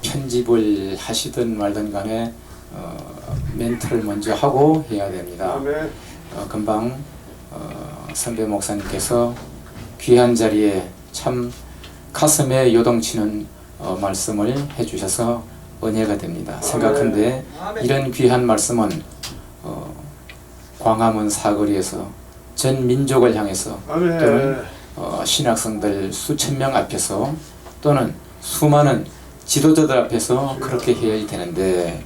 편집을 하시든 말든 간에 멘트를 먼저 하고 해야 됩니다. 금방 선배 목사님께서 귀한 자리에 참 가슴에 요동치는 말씀을 해주셔서 은혜가 됩니다. 생각한데 이런 귀한 말씀은 광화문 사거리에서 전 민족을 향해서 또는 신학생들 수천 명 앞에서 또는 수많은 지도자들 앞에서 그렇게 해야 되는데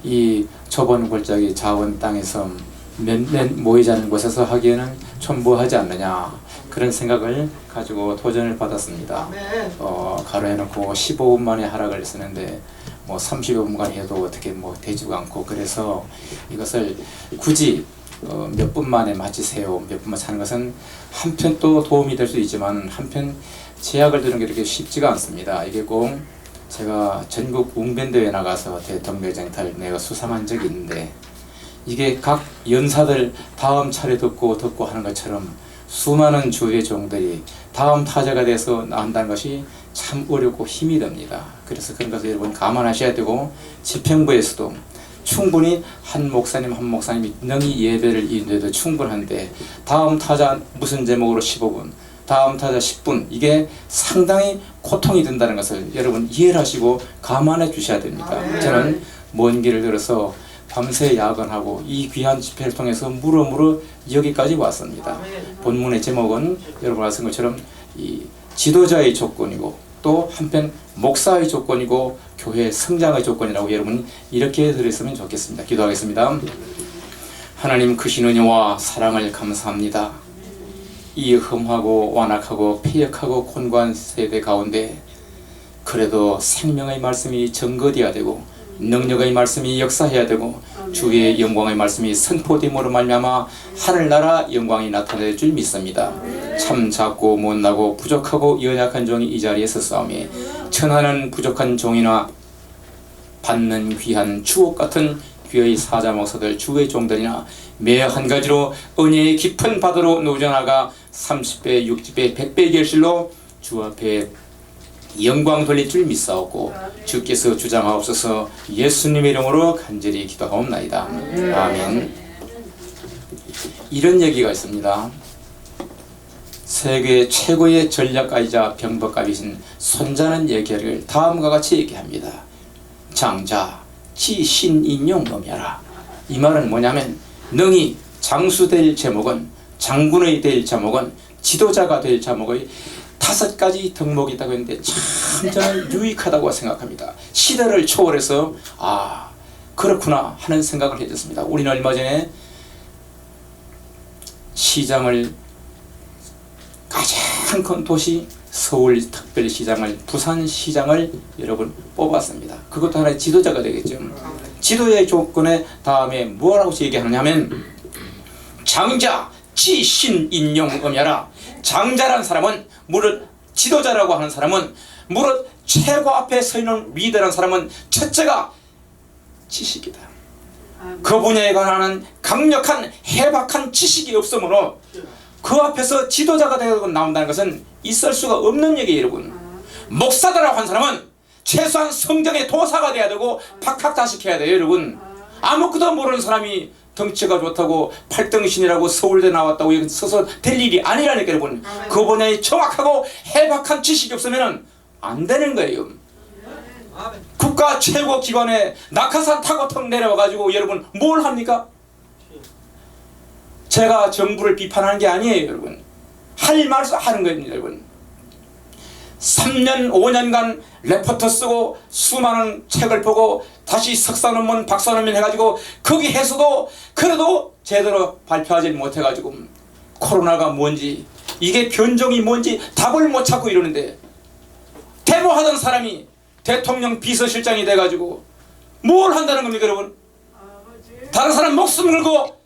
이 좁은 골짜기 자원 땅에서 몇몇 모이지 않는 곳에서 하기에는 좀 뭐하지 않느냐 그런 생각을 가지고 도전을 받았습니다. 가로해놓고 15분 만에 하라 그랬었는데 뭐 30분간 해도 어떻게 뭐 되지도 않고 그래서 이것을 굳이 몇 분 만에 마치세요 몇 분만 사는 것은 한편 또 도움이 될 수 있지만 한편 제약을 두는 게 이렇게 쉽지가 않습니다. 이게 꼭 제가 전국 웅변대회에 나가서 대통령쟁탈 내가 수상한 적이 있는데 이게 각 연사들 다음 차례 듣고 하는 것처럼 수많은 주의 종들이 다음 타자가 돼서 나온다는 것이 참 어렵고 힘이 듭니다. 그래서 그런 것을 여러분 감안하셔야 되고 집행부에서도 충분히 한 목사님이 능히 예배를 인도해도 충분한데 다음 타자 무슨 제목으로 15분 다음 타자 10분 이게 상당히 고통이 든다는 것을 여러분 이해를 하시고 감안해 주셔야 됩니다. 저는 먼 길을 들어서 밤새 야근하고 이 귀한 집회를 통해서 물어 여기까지 왔습니다. 본문의 제목은 여러분 아시는 것처럼 이 지도자의 조건이고 또 한편 목사의 조건이고 교회 성장의 조건이라고 여러분 이렇게 들으시면 좋겠습니다. 기도하겠습니다. 하나님 크신 은혜와 사랑을 감사합니다. 이 흠하고 완악하고 폐역하고 곤고한 세대 가운데 그래도 생명의 말씀이 증거되어야 되고 능력의 말씀이 역사해야 되고 주의 영광의 말씀이 선포됨으로 말미암아 하늘나라 영광이 나타날 줄 믿습니다. 참 작고 못나고 부족하고 연약한 종이 이 자리에 섰사오매 천하는 부족한 종이나 받는 귀한 주옥 같은 귀의 사자 목사들 주의 종들이나 매 한 가지로 은혜의 깊은 바다로 노져나가 30배, 60배, 100배 결실로 주 앞에 영광 돌릴 줄 믿사옵고 주께서 주장하옵소서 예수님의 이름으로 간절히 기도하옵나이다. 아멘. 이런 얘기가 있습니다. 세계 최고의 전략가이자 병법가이신 손자는 얘기를 다음과 같이 얘기합니다. 장자 지신인용 놈이라. 이 말은 뭐냐면 능히 장수될 제목은 장군의 될 제목은 지도자가 될 제목의 5가지 덕목이 있다고 했는데 참 저는 유익하다고 생각합니다. 시대를 초월해서 그렇구나 하는 생각을 해줬습니다. 우리는 얼마 전에 시장을 가장 큰 도시 서울특별시장을 부산시장을 여러분 뽑았습니다. 그것도 하나의 지도자가 되겠죠. 지도자의 조건에 다음에 뭐라고 얘기하느냐면 장자 지신인용음야라. 장자라는 사람은 무릇 지도자라고 하는 사람은 무릇 최고 앞에 서 있는 리더라는 사람은 첫째가 지식이다. 그 분야에 관한 강력한 해박한 지식이 없으므로 그 앞에서 지도자가 되고 나온다는 것은 있을 수가 없는 얘기예요. 여러분 목사다라고 하는 사람은 최소한 성경의 도사가 돼야 되고 박학다식해야 돼요. 여러분 아무것도 모르는 사람이 덩치가 좋다고 8등신이라고 서울대 나왔다고 여기 서서 될 일이 아니라니까. 여러분 그 분야에 정확하고 해박한 지식이 없으면 안 되는 거예요. 국가 최고 기관에 낙하산 타고 턱 내려와가지고 여러분 뭘 합니까? 제가 정부를 비판하는 게 아니에요. 여러분 할 말씀 하는 겁니다. 여러분 3년 5년간 레포트 쓰고 수많은 책을 보고 다시 석사 논문 박사 논문 해가지고 거기에서도 그래도 제대로 발표하지 못해가지고 코로나가 뭔지 이게 변종이 뭔지 답을 못 찾고 이러는데 데모하던 사람이 대통령 비서실장이 돼가지고 뭘 한다는 겁니까? 여러분 다른 사람 목숨 걸고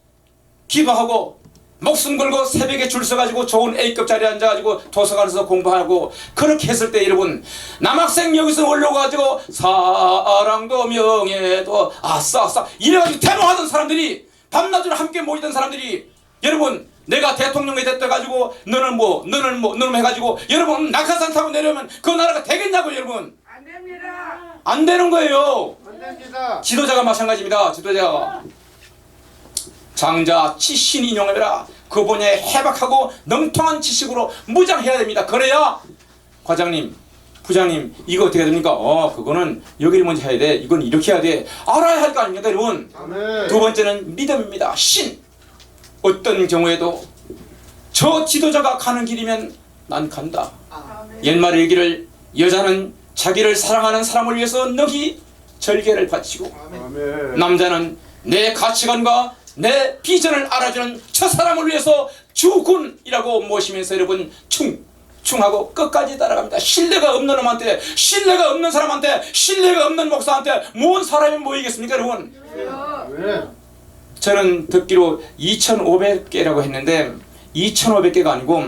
기도하고 목숨 걸고 새벽에 줄 서가지고 좋은 A급 자리에 앉아가지고 도서관에서 공부하고 그렇게 했을 때 여러분 남학생 여기서 올려가지고 사랑도 명예도 아싸 이래가지고 데모하던 사람들이 밤낮으로 함께 모이던 사람들이 여러분 내가 대통령이 됐다가지고 너는 해가지고 여러분 낙하산 타고 내려오면 그 나라가 되겠냐고. 여러분 안 됩니다. 안 되는 거예요. 안 됩니다. 지도자가 마찬가지입니다. 지도자가 장자 지신 인용해라. 그 분야에 해박하고 능통한 지식으로 무장해야 됩니다. 그래야 과장님, 부장님 이거 어떻게 됩니까? 그거는 여기를 먼저 해야 돼. 이건 이렇게 해야 돼. 알아야 할 거 아닙니까 여러분? 아멘. 두 번째는 믿음입니다. 신. 어떤 경우에도 저 지도자가 가는 길이면 난 간다. 옛말에 얘기를 여자는 자기를 사랑하는 사람을 위해서 능히 절개를 바치고 아멘. 남자는 내 가치관과 내 비전을 알아주는 저 사람을 위해서 주군이라고 모시면서 여러분 충하고 끝까지 따라갑니다. 신뢰가 없는 놈한테, 신뢰가 없는 사람한테, 신뢰가 없는 목사한테 뭔 사람이 모이겠습니까 여러분? 아멘. 저는 듣기로 2,500개라고 했는데 2,500개가 아니고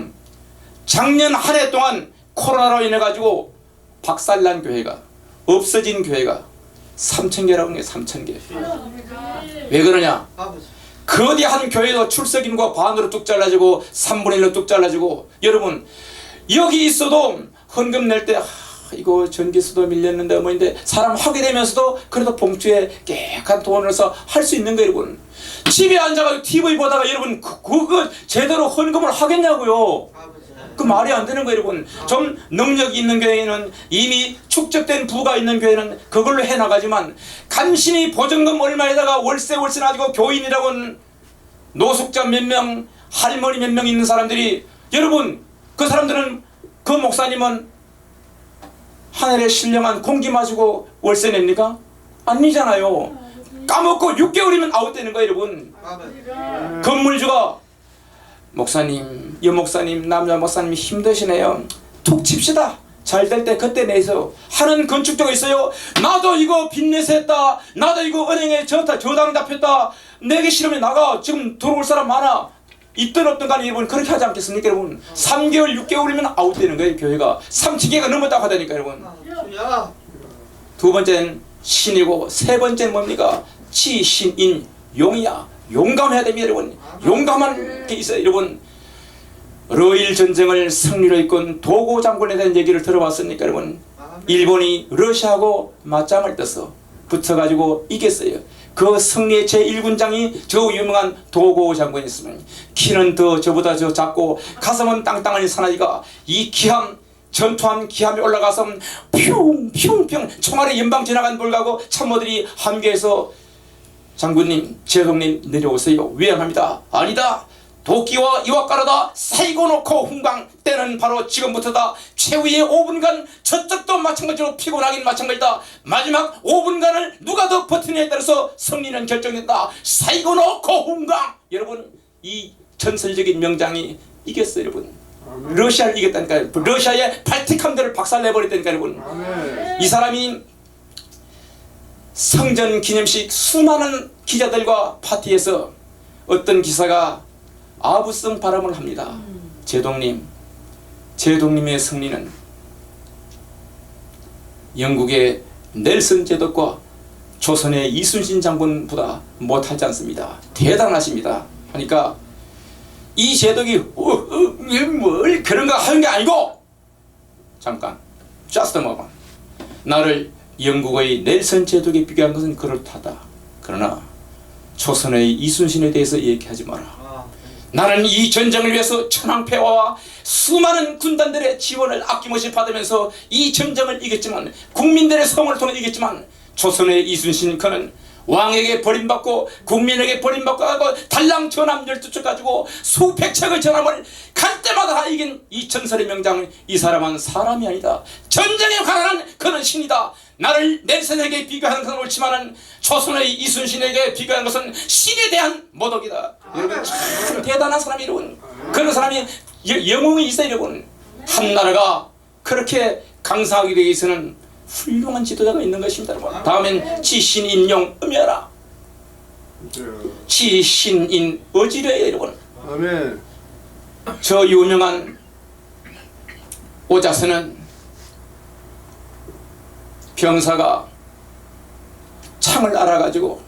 작년 한 해 동안 코로나로 인해 가지고 박살난 교회가, 없어진 교회가 3,000개라고 해요. 3,000개. 왜 그러냐? 그 어디 한 교회도 출석인구가 반으로 뚝 잘라지고 3분의 1로 뚝 잘라지고 여러분 여기 있어도 헌금 낼 때 이거 전기세도 밀렸는데 뭐인데 사람 하게 되면서도 그래도 봉투에 깨끗한 돈을 써 할 수 있는 거예요 여러분. 집에 앉아가지고 TV 보다가 여러분 그거 제대로 헌금을 하겠냐고요. 그 말이 안 되는 거예요 여러분. 좀 능력이 있는 교회는 이미 축적된 부가 있는 교회는 그걸로 해나가지만 간신히 보증금 얼마에다가 월세 가지고 교인이라고는 노숙자 몇 명, 할머니 몇 명 있는 사람들이 여러분 그 사람들은 그 목사님은 하늘에 신령한 공기 마시고 월세 냅니까? 아니잖아요. 까먹고 6개월이면 아웃되는 거예요 여러분. 건물주가 목사님, 여목사님, 남자 목사님 힘드시네요. 툭 칩시다. 잘 될 때 그때 내서 하는 건축주가 있어요. 나도 이거 빚내서 했다. 나도 이거 은행에 저당 잡혔다. 내게 싫으면 나가. 지금 들어올 사람 많아. 있든 없든 간에 여러분 그렇게 하지 않겠습니까 여러분? 3개월, 6개월이면 아웃되는 거예요 교회가. 3,000개가 넘었다고 하다니까 여러분. 두 번째는 신이고 세 번째는 뭡니까? 치신인 용이야. 용감해야 됩니다 여러분. 용감한 게 있어요 여러분. 러일 전쟁을 승리로 이끈 도고 장군에 대한 얘기를 들어봤습니까 여러분? 일본이 러시아하고 맞짱을 떠서 붙어가지고 이겼어요. 그 승리의 제1군장이 저 유명한 도고 장군이었으면 키는 더 저보다 저 작고 가슴은 땅땅한 사나이가 이 기함 전투함 기함에 올라가서 퓨퓨퓨 총알에 연방 지나간 불가고 참모들이 함께해서 장군님, 제독님 내려오세요. 위험합니다. 아니다. 도끼와 이와까르다 사이고 놓고 훈강 때는 바로 지금부터다. 최후의 5분간 저쪽도 마찬가지로 피곤하긴 마찬가지다. 마지막 5분간을 누가 더 버티느냐에 따라서 승리는 결정된다. 사이고 놓고 훈강. 여러분 이 전설적인 명장이 이겼어요 여러분. 러시아를 이겼다니까요. 러시아의 발틱 함대를 박살내버렸다니까요 여러분. 이 사람이 성전 기념식 수많은 기자들과 파티에서 어떤 기사가 아부성 발언을 합니다. 제독님의 승리는 영국의 넬슨 제독과 조선의 이순신 장군보다 못하지 않습니다. 대단하십니다. 하니까 이 제독이 뭘 그런 거 하는 게 아니고 잠깐 just a moment. 나를 영국의 넬슨 제독에 비교한 것은 그렇다다. 그러나 조선의 이순신에 대해서 얘기하지 마라. 나는 이 전쟁을 위해서 천황폐하와 수많은 군단들의 지원을 아낌없이 받으면서 이 전쟁을 이겼지만 국민들의 성을 통해 이겼지만 조선의 이순신 그는 왕에게 버림받고 국민에게 버림받고 하고 달랑 전함 12척 가지고 수백 척의 전함을 갈 때마다 이긴 이 전설의 명장. 이 사람은 사람이 아니다. 전쟁에 관한 그는 신이다. 나를 넬슨에게 비교하는 것은 옳지만은 조선의 이순신에게 비교하는 것은 신에 대한 모독이다. 여러분 참 대단한 사람이 여러분. 그런 사람이 영웅이 있어요 여러분. 한 나라가 그렇게 강성하게 되기 위해서는 훌륭한 지도자가 있는 것입니다 여러분. 다음엔 지신인용 음여라. 지신인 어지러요 여러분. 아멘. 저 유명한 오자스는 병사가 창을 알아가지고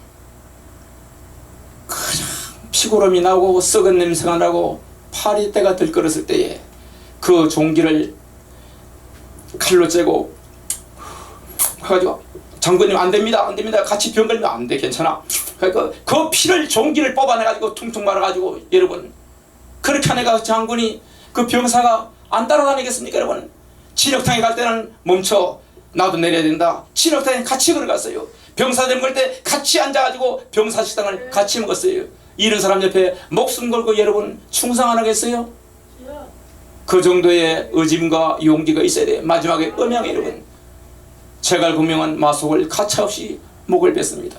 그냥 피고름이 나고 썩은 냄새가 나고 파리떼가 들끓었을 때에 그 종기를 칼로 째고 해가지고 장군님 안 됩니다, 안 됩니다. 같이 병 걸면 안 돼, 괜찮아. 그 피를 종기를 뽑아내가지고 퉁퉁 말아가지고 여러분 그렇게 하니까 장군이 그 병사가 안 따라다니겠습니까 여러분? 진흙탕에 갈 때는 멈춰, 나도 내려야 된다. 진흙탕에 같이 걸어갔어요. 병사들 먹을 때 같이 앉아가지고 병사 식당을 같이 먹었어요. 이런 사람 옆에 목숨 걸고 여러분 충성 안 하겠어요? 그 정도의 의짐과 용기가 있어야 돼요. 마지막에 음양 여러분, 제갈공명은 마속을 가차없이 목을 뺐습니다.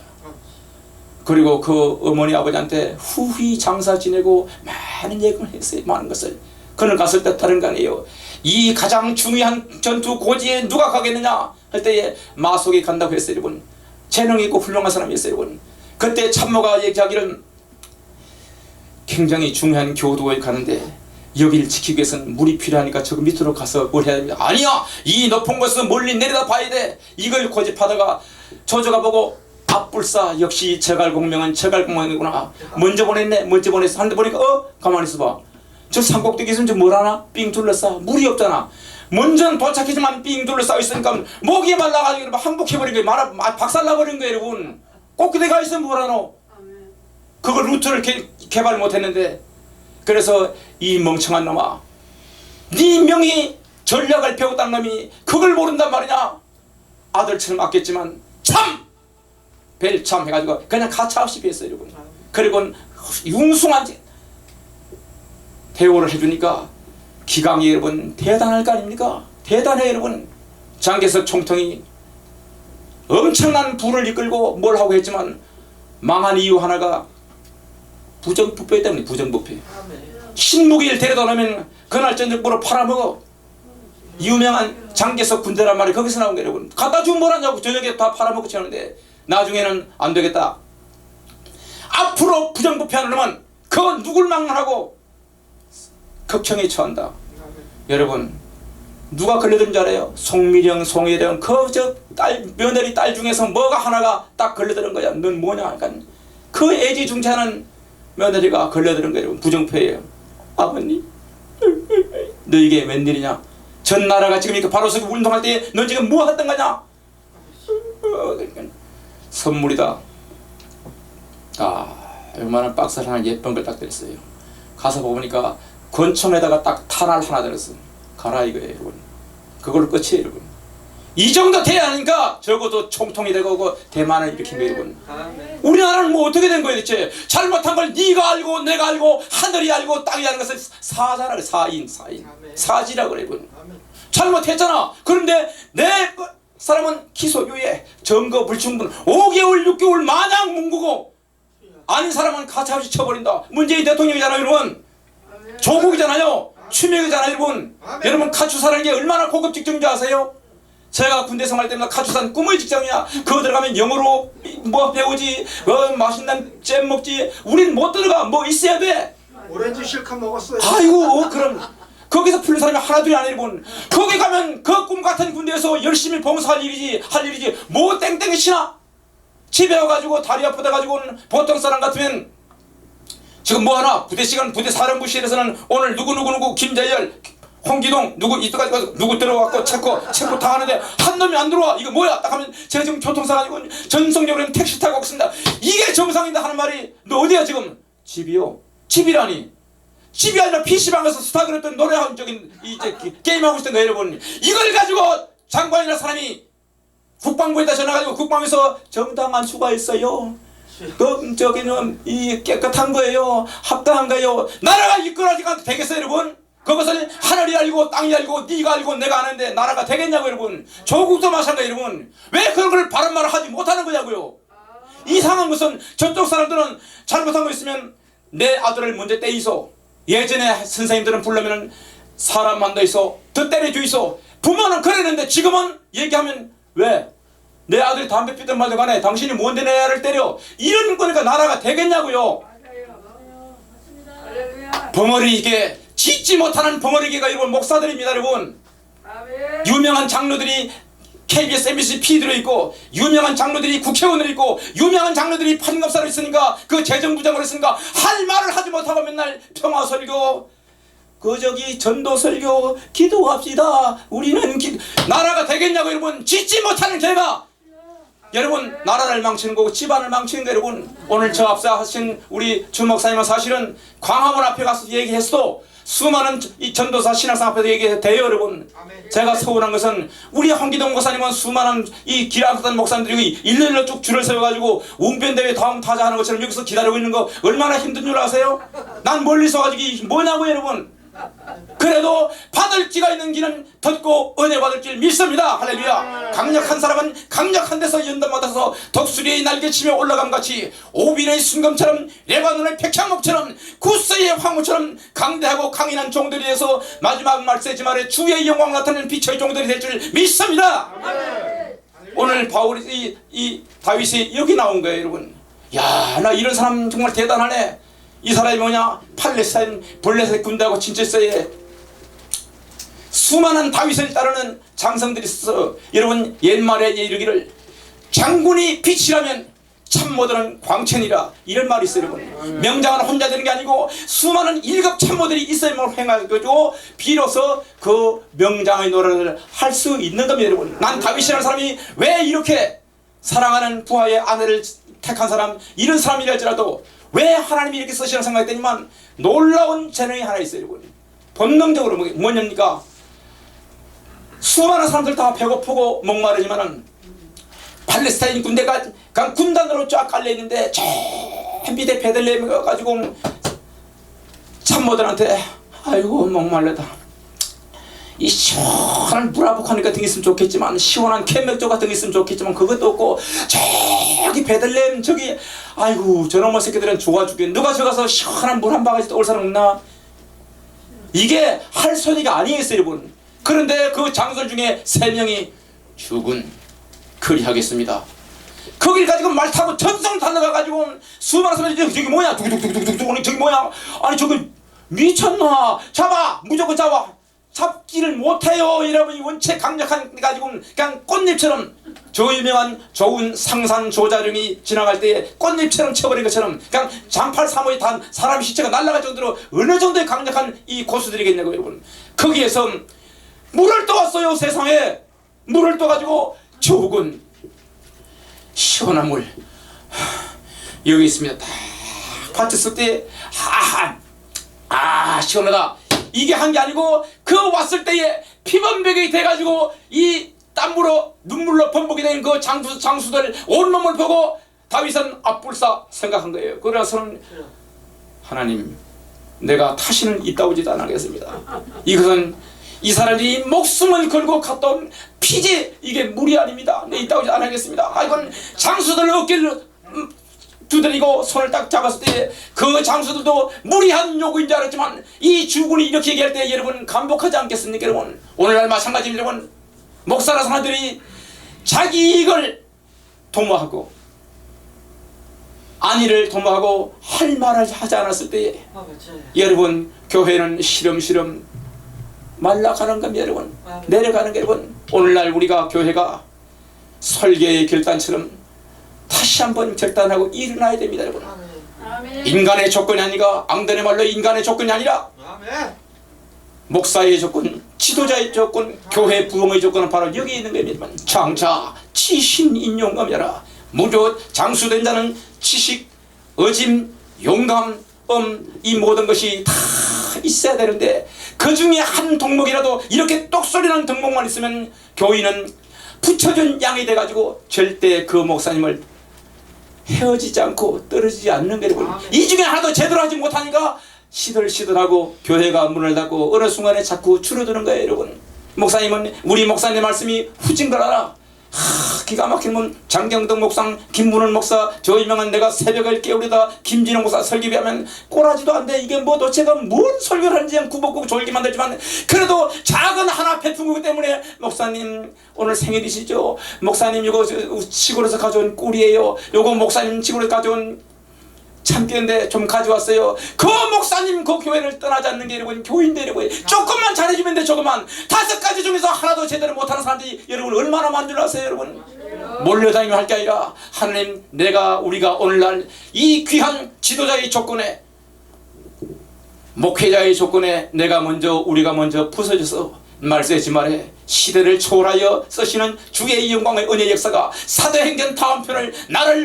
그리고 그 어머니 아버지한테 후히 장사 지내고 많은 예금을 했어요. 많은 것을. 그는 갔을 때 다른 거 아니에요. 이 가장 중요한 전투 고지에 누가 가겠느냐 할 때에 마속이 간다고 했어요 여러분. 재능이 있고 훌륭한 사람이었어요 여러분. 그때 참모가 얘기하기를 굉장히 중요한 교도에 가는데 여기를 지키기 위해서는 물이 필요하니까 저 밑으로 가서 뭘 해야 됩니다. 아니야, 이 높은 곳은 멀리 내려다 봐야 돼. 이걸 고집하다가 저저가 보고 앞불사, 역시 제갈공명은 제갈공명이구나. 먼저 보냈네, 먼저 보냈어. 하는데 보니까 가만히 있어봐. 저 산꼭대기 있으면 저 뭘 하나? 삥 둘러싸. 물이 없잖아. 먼저는 도착했지만 삥 둘러싸고 있으니까 목이 말라가지고 항복해버린 거예요. 박살나버린 거예요 여러분. 꼭대기 가 있으면 뭘 하노? 그걸 루트를 개발 못했는데. 그래서 이 멍청한 놈아, 네 명이 전략을 배웠다는 놈이 그걸 모른단 말이냐. 아들처럼 아꼈지만 참 벨참 해가지고 그냥 가차없이 비했어요 여러분. 그리고 융숭한 대우를 해주니까 기강이 여러분 대단할 거 아닙니까? 대단해 여러분. 장개석 총통이 엄청난 부를 이끌고 뭘 하고 했지만 망한 이유 하나가 부정부패 때문에. 부정부패. 신무기를 데려다 놓으면 그날 저녁으로 팔아먹어. 유명한 장개석 군대란 말이 거기서 나온 거예요 여러분. 갖다 주면 뭘 하냐고. 저녁에 다 팔아먹고 치는데 나중에는 안 되겠다. 앞으로 부정부패하는 놈은 그건 누굴 막론하고 극형에 처한다. 여러분 누가 걸려든 줄 알아요? 송미령, 송혜령, 며느리 딸 중에서 뭐가 하나가 딱 걸려드는 거야. 넌 뭐냐? 그러니까 그 애지중지하는 며느리가 걸려드는 거예요. 부정부패예요. 아버님, 너 이게 웬일이냐? 전 나라가 지금 이렇게 바로 서기 운동할 때 넌 지금 뭐 했던 거냐? 선물이다. 얼마나 박스를 하나 예쁜 걸 딱 들었어요. 가서 보니까 권총에다가 딱 탄알 하나 들었어. 가라 이거예요 여러분. 그걸로 끝이에요 여러분. 이 정도 돼야 하니까 적어도 총통이 되고 대만을 일으킨 거예요 여러분. 우리나라는 뭐 어떻게 된 거예요 대체? 잘못한 걸 네가 알고 내가 알고 하늘이 알고 땅이 아는 것을 사자라고. 사인 사지라고 그래요 여러분. 잘못했잖아. 그런데 내 사람은 기소유예 증거 불충분 5개월 6개월 마냥 뭉구고 아닌 사람은 가차없이 쳐버린다. 문재인 대통령이잖아요 여러분. 조국이잖아요. 추명이잖아요 여러분. 여러분 카투사라는 게 얼마나 고급 직종인지 아세요? 제가 군대 생활 때마다 카투사는 꿈의 직장이야. 그거 들어가면 영어로 뭐 배우지, 맛있는 잼 먹지. 우린 못 들어가. 뭐 있어야 돼. 오렌지 실컷 먹었어요. 아이고 그럼 거기서 풀린 사람이 하나둘이 아니라 여러분. 거기 가면 그 꿈 같은 군대에서 열심히 봉사할 일이지 뭐 땡땡이 치나. 집에 와가지고 다리 아프다 가지고는 보통 사람 같으면 지금 뭐 하나 부대 시간 부대 사령부실에서는 오늘 누구 김재열 홍기동 누구 이때까지 누구 들어왔고 체크 다 하는데 한 놈이 안 들어와. 이거 뭐야? 딱 하면 제가 지금 교통사 가지고 전속력으로 택시 타고 왔습니다. 이게 정상인데 하는 말이 너 어디야 지금? 집이요. 집이라니. 집이 아니라 PC방 가서 스타그램 노래하는 이제 게임하고 있던 거예요 여러분. 이걸 가지고 장관이나 사람이 국방부에다 전화가지고 국방에서 정당한 수가 있어요. 저기는 이 깨끗한 거예요. 합당한 거예요. 나라가 이끌어지가 되겠어요 여러분? 그것을 하늘이 알고 땅이 알고 네가 알고 내가 아는데 나라가 되겠냐고 여러분. 조국도 마찬가지예요 여러분. 왜 그런 걸 바른 말을 하지 못하는 거냐고요. 이상한 것은 저쪽 사람들은 잘못한 거 있으면 내 아들을 먼저 떼이소. 예전에 선생님들은 부르면은 사람 만나 있어 더 때려주이소. 부모는 그랬는데 지금은 얘기하면 왜? 내 아들이 담배 피든 말든 간에 당신이 뭔데 내 아를 때려. 이런 거니까 나라가 되겠냐고요. 벙어리 이게 짓지 못하는 벙어리기가 여러분 목사들입니다 여러분. 유명한 장로들이 KBS, MBC PD로 있고 유명한 장로들이 국회의원으로 있고 유명한 장로들이 판검사로 있으니까 그 재정부장으로 있으니까 할 말을 하지 못하고 맨날 평화설교 그 저기 전도 설교 기도합시다. 우리는 나라가 되겠냐고 여러분. 짓지 못하는 죄가 여러분 나라를 망치는 거고 집안을 망치는 거. 여러분 오늘 저 앞서 하신 우리 주 목사님은 사실은 광화문 앞에 가서 얘기했어도 수많은 이 전도사 신학생 앞에서 얘기해요 여러분. 제가 서운한 것은 우리 황기동 목사님은 수많은 이 기락단 목사님들이 일렬로 쭉 줄을 세워가지고 웅변대회 다음 타자 하는 것처럼 여기서 기다리고 있는 거 얼마나 힘든 줄 아세요? 난 멀리서 가지고 이게 뭐냐고 여러분. 그래도 받을 지가 있는 길은 덧고 은혜 받을 줄 믿습니다. 할렐루야. 강력한 사람은 강력한 데서 연단받아서 독수리의 날개치며 올라감 같이 오빌의 순금처럼 레바논의 백향목처럼 구스의 황무처럼 강대하고 강인한 종들이 돼서 마지막 말세지 말에 주의 영광 나타내는 빛의 종들이 될 줄 믿습니다. 오늘 바울이 이 다윗이 여기 나온 거예요 여러분. 야, 나 이런 사람 정말 대단하네. 이 사람이 뭐냐? 팔레스타인 블레셋 군대하고 친척사이에 수많은 다윗을 따르는 장성들이 있어서 여러분 옛말에 이르기를 장군이 빛이라면 참모들은 광천이라 이런 말이 있어요 여러분. 명장은 혼자 되는 게 아니고 수많은 일급 참모들이 있어야만 행하고 비로소 그 명장의 노래를 할 수 있는 겁니다 여러분. 난 다윗이라는 사람이 왜 이렇게 사랑하는 부하의 아내를 택한 사람 이런 사람이랄지라도 왜 하나님이 이렇게 쓰시나 생각했더니만 놀라운 재능이 하나 있어요 여러분. 본능적으로 뭐냐니까 수많은 사람들 다 배고프고 목마르지만은 팔레스타인 군대가 그냥 군단으로 쫙 깔려있는데 저 밑에 베들레헴에 가가지고 참모들한테 아이고 목말르다. 이 시원한 브라보 같은 게 있으면 좋겠지만 시원한 캔맥주 같은 게 있으면 좋겠지만 그것도 없고 저기 베들레헴 저기 아이고 저놈의 새끼들은 좋아 죽겠네. 누가 저기 가서 시원한 물 한 바가지 떠올 사람 없나? 이게 할 소리가 아니겠어요 여러분. 그런데 그 장술 중에 3명이 죽은 그리하겠습니다. 거길 가지고 말 타고 전성 달려가가지고 수많은 사람들이 저기 뭐야 두두두두두두 저기 뭐야 아니 저기 미쳤나 잡아 무조건 잡아 잡지를 못해요. 여러분이 원체 강력한 가지고 그냥 꽃잎처럼 저 유명한 좋은 상산 조자룡이 지나갈 때 꽃잎처럼 쳐버린 것처럼 그냥 장팔 사모에 단 사람 시체가 날아갈 정도로 어느 정도의 강력한 이 고수들이겠냐고 여러분. 거기에서 물을 떠왔어요. 세상에 물을 떠가지고 죽은 시원한 물 여기 있습니다. 딱 받쳤을 때 시원하다. 이게 한 게 아니고 그 왔을 때에 피범백이 돼가지고 이 땀으로 눈물로 범벅이 된 그 장수들 온몸을 보고 다윗은 앞불사 생각한 거예요. 그래서는 하나님 내가 다시는 이따오지도 않겠습니다. 이것은 이 사람이 목숨을 걸고 갔다 온 피지 이게 물이 아닙니다. 내 이따오지 않겠습니다. 이건 장수들 어깨를 두드리고 손을 딱 잡았을 때 그 장수들도 무리한 요구인 줄 알았지만 이 주군이 이렇게 얘기할 때 여러분 감복하지 않겠습니까 여러분. 오늘날 마찬가지입니다 여러분. 목사나 사람들이 자기 이익을 도모하고 안위를 도모하고 할 말을 하지 않았을 때 여러분 교회는 시름시름 말라가는 겁니다 여러분. 내려가는 게 여러분. 오늘날 우리가 교회가 설계의 결단처럼 다시 한번 결단하고 일어나야 됩니다 여러분. 아멘. 인간의 조건이 아니라 앙단의 말로 인간의 조건이 아니라 아멘. 목사의 조건, 지도자의 조건, 교회 부흥의 조건은 바로 여기 있는 겁니다. 장차 치신 인용감이라 무조 장수된 자는 지식, 어짐, 용감, 이 모든 것이 다 있어야 되는데 그 중에 한 덕목이라도 이렇게 똑소리나는 덕목만 있으면 교인은 붙여준 양이 돼가지고 절대 그 목사님을 헤어지지 않고 떨어지지 않는 거예요. 이 중에 하나도 제대로 하지 못하니까 시들시들하고 교회가 문을 닫고 어느 순간에 자꾸 줄어드는 거예요 여러분. 목사님은 우리 목사님 말씀이 후진거라라. 기가 막히면 장경덕 목사, 김문원 목사, 저 유명한 내가 새벽을 깨우리다 김진영 목사 설교하면 꼬라지도 안 돼. 이게 뭐 도대체가 뭔 설교를 하는지 그냥 구벅구벅 졸게 만들지만 그래도 작은 하나 베푼 거기 때문에 목사님 오늘 생일이시죠? 목사님 이거 시골에서 가져온 꿀이에요. 요거 목사님 시골에서 가져온 참깨인데 좀 가져왔어요. 그 목사님 그 교회를 떠나지 않는 게 여러분 교인들 여러분 조금만 잘해주면 돼. 조금만 5가지 중에서 하나도 제대로 못하는 사람들이 여러분 얼마나 많은 줄 아세요 여러분. 몰려다니며 할 게 아니라 하나님 우리가 오늘날 이 귀한 지도자의 조건에 목회자의 조건에 우리가 먼저 부서져서 말세지 말에 시대를 초월하여 쓰시는 주의 영광의 은혜 역사가 사도행전 다음 편을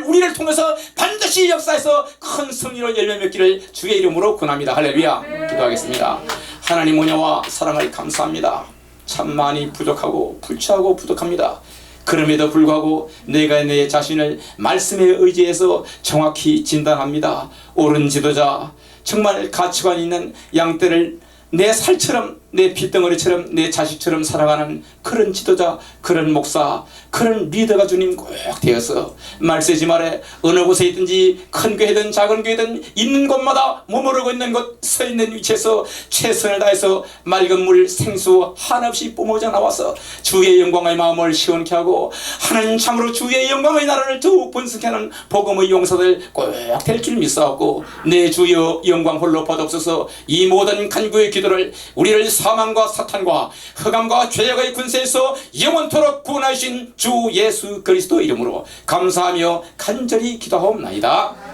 우리를 통해서 반드시 역사에서 큰 승리로 열매 맺기를 주의 이름으로 권합니다. 할렐루야. 기도하겠습니다. 하나님 은혜와 사랑을 감사합니다. 참 많이 부족하고 불취하고 부족합니다. 그럼에도 불구하고 내가 내 자신을 말씀에 의지해서 정확히 진단합니다. 옳은 지도자, 정말 가치관 있는 양떼를 내 살처럼, 내 핏덩어리처럼, 내 자식처럼 살아가는 그런 지도자, 그런 목사, 그런 리더가 주님 꼭 되어서 말세지 말에 어느 곳에 있든지 큰 교회든 작은 교회든 있는 곳마다 머무르고 있는 곳, 서 있는 위치에서 최선을 다해서 맑은 물 생수 한없이 뿜어져 나와서 주의 영광의 마음을 시원케 하고 하나님 참으로 주의 영광의 나라를 더욱 번성케 하는 복음의 용사들 꼭 될 줄 믿사옵고 내 주여 영광 홀로 받옵소서. 이 모든 간구의 기도를 우리를 사망과 사탄과 흑암과 죄악의 군세에서 영원토록 구원하신 주 예수 그리스도 이름으로 감사하며 간절히 기도하옵나이다.